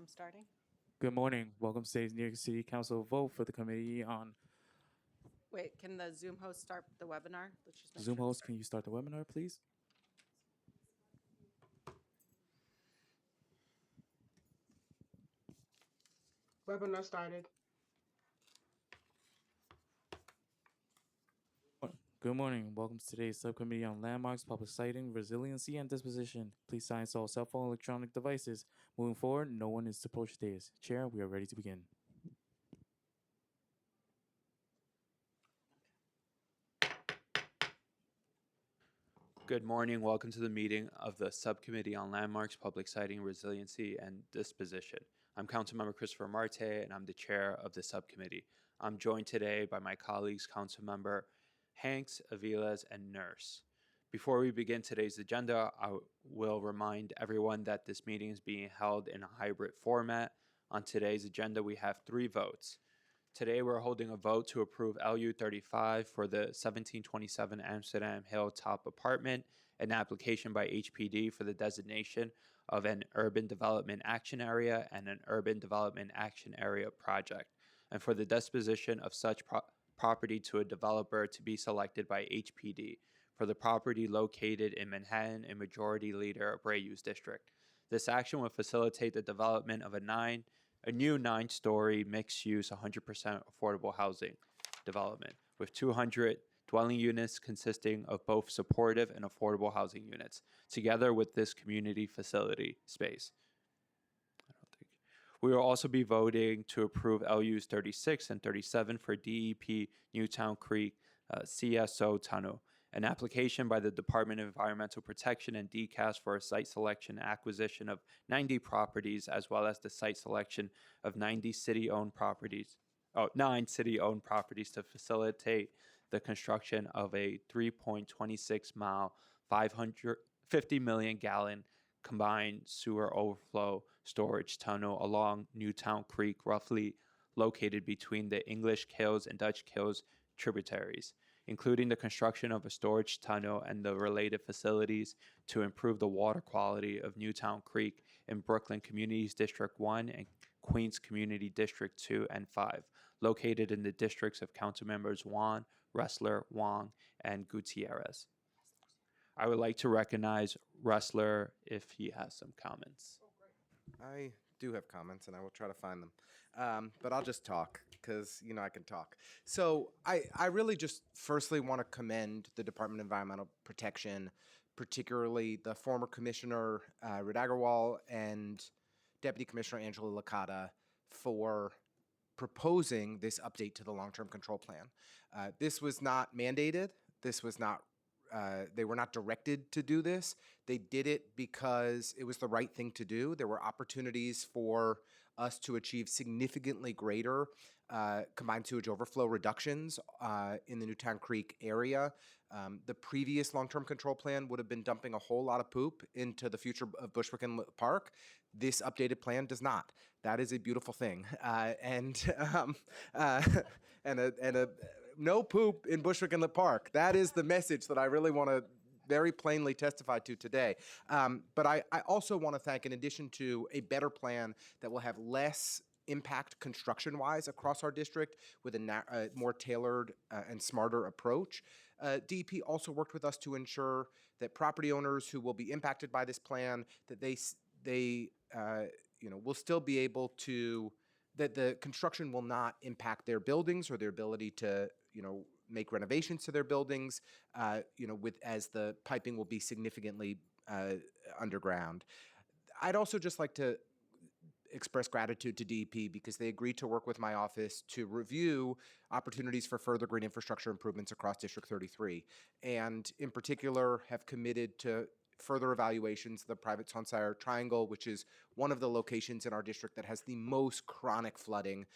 I'm starting. Good morning. Welcome to today's New York City Council vote for the Committee on Wait, can the Zoom host start the webinar? Let's just make Zoom sure. host. Can you start the webinar, please? Webinar started. Good morning. Welcome to today's Subcommittee on Landmarks, Public Siting, Resiliency, and Disposition. Please silence all cell phone electronic devices. Moving forward, no one is to approach the dais. Chair, we are ready to begin. Good morning. Welcome to the meeting of the Subcommittee on Landmarks, Public Siting, Resiliency, and Disposition. I'm Councilmember Christopher Marte, and I'm the chair of the subcommittee. I'm joined today by my colleagues, Councilmember Hanks, Aviles, and Nurse. Before we begin today's agenda, I will remind everyone that this meeting is being held in a hybrid format. On today's agenda, we have 3 votes. Today, we're holding a vote to approve LU 35 for the 1727 Amsterdam Hilltop apartment, an application by HPD for the designation of an urban development action area and an urban development action area project, and for the disposition of such property to a developer to be selected by HPD for the property located in Manhattan in Majority Leader Abreu's district. This action will facilitate the development of a new 9-story mixed-use 100% affordable housing development with 200 dwelling units consisting of both supportive and affordable housing units, together with this community facility space. We will also be voting to approve LUs 36 and 37 for DEP Newtown Creek CSO Tunnel, an application by the Department of Environmental Protection and DCAS for a site selection acquisition of 90 properties, as well as the site selection of 9 city-owned properties to facilitate the construction of a 3.26 mile, 550 million gallon combined sewer overflow storage tunnel along Newtown Creek, roughly located between the English Kills and Dutch Kills tributaries, including the construction of a storage tunnel and the related facilities to improve the water quality of Newtown Creek in Brooklyn Communities District 1 and Queens Community District 2 and 5, located in the districts of Councilmembers Juan, Ressler, Wong, and Gutierrez. I would like to recognize Ressler if he has some comments. I do have comments, and I will try to find them. But I'll just talk because, I can talk. So I really just firstly want to commend the Department of Environmental Protection, particularly the former Commissioner Rid Agarwal and Deputy Commissioner Angela Licata for proposing this update to the long-term control plan. This was not mandated. This was not they were not directed to do this. They did it because it was the right thing to do. There were opportunities for us to achieve significantly greater combined sewage overflow reductions in the Newtown Creek area. The previous long-term control plan would have been dumping a whole lot of poop into the future of Bushwick and Park. This updated plan does not. That is a beautiful thing, no poop in Bushwick and Park. That is the message that I really want to very plainly testify to today. But I also want to thank, in addition to a better plan that will have less impact construction-wise across our district with a more tailored and smarter approach, DEP also worked with us to ensure that property owners who will be impacted by this plan, that they will still be able to, that the construction will not impact their buildings or their ability to, make renovations to their buildings, as the piping will be significantly underground. I'd also just like to express gratitude to DEP because they agreed to work with my office to review opportunities for further green infrastructure improvements across District 33, and in particular have committed to further evaluations of the private Tonsire Triangle, which is one of the locations in our district that has the most chronic flooding,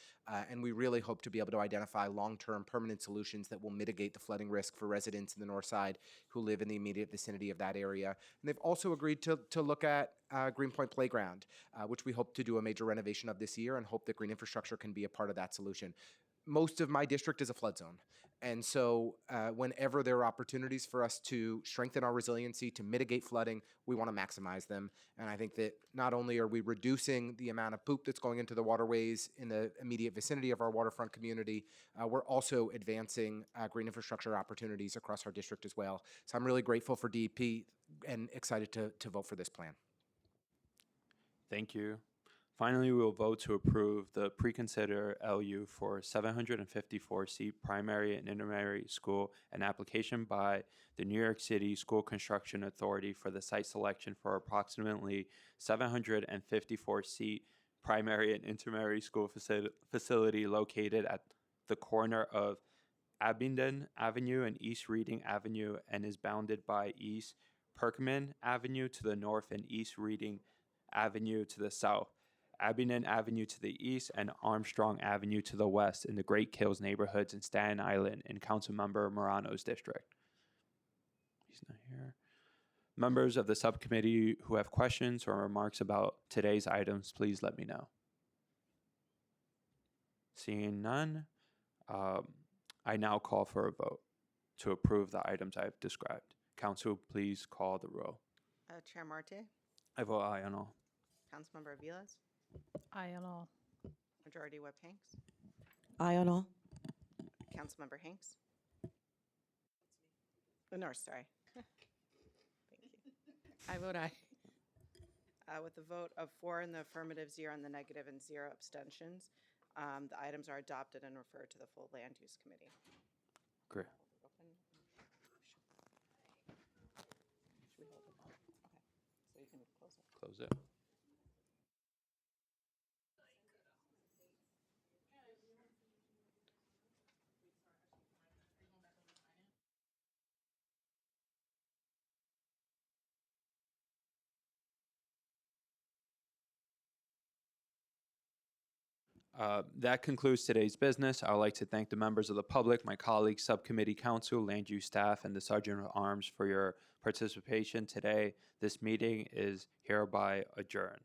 and we really hope to be able to identify long-term permanent solutions that will mitigate the flooding risk for residents in the north side who live in the immediate vicinity of that area. And they've also agreed to look at Greenpoint Playground, which we hope to do a major renovation of this year and hope that green infrastructure can be a part of that solution. most of my district is a flood zone. And so whenever there are opportunities for us to strengthen our resiliency, to mitigate flooding, we want to maximize them. And I think that not only are we reducing the amount of poop that's going into the waterways in the immediate vicinity of our waterfront community, we're also advancing green infrastructure opportunities across our district as well. So I'm really grateful for DEP and excited to vote for this plan. Thank you. Finally, we will vote to approve the pre-consider LU for 754-seat primary and intermediate school, an application by the New York City School Construction Authority for the site selection for approximately 754-seat primary and intermediate school facility located at the corner of Abingdon Avenue and East Reading Avenue and is bounded by East Perkman Avenue to the north and East Reading Avenue to the south, Abingdon Avenue to the east, and Armstrong Avenue to the west in the Great Kills neighborhoods in Staten Island in Councilmember Morano's district. He's not here. Members of the subcommittee who have questions or remarks about today's items, please let me know. Seeing none, I now call for a vote to approve the items I've described. Council, please call the roll. Chair Marte, I vote aye on all. Councilmember Aviles, Aye on all. Majority Whip Hanks, Aye on all. Councilmember Hanks. Oh, no, sorry. Thank you. I vote aye. With a vote of 4 in the affirmative, 0 in the negative, and 0 abstentions, the items are adopted and referred to the full Land Use Committee. Great. Should we hold it? Okay, so you can close it. Close it. That concludes today's business. I would like to thank the members of the public, my colleagues, subcommittee council, land use staff, and the Sergeant at Arms for your participation today. This meeting is hereby adjourned.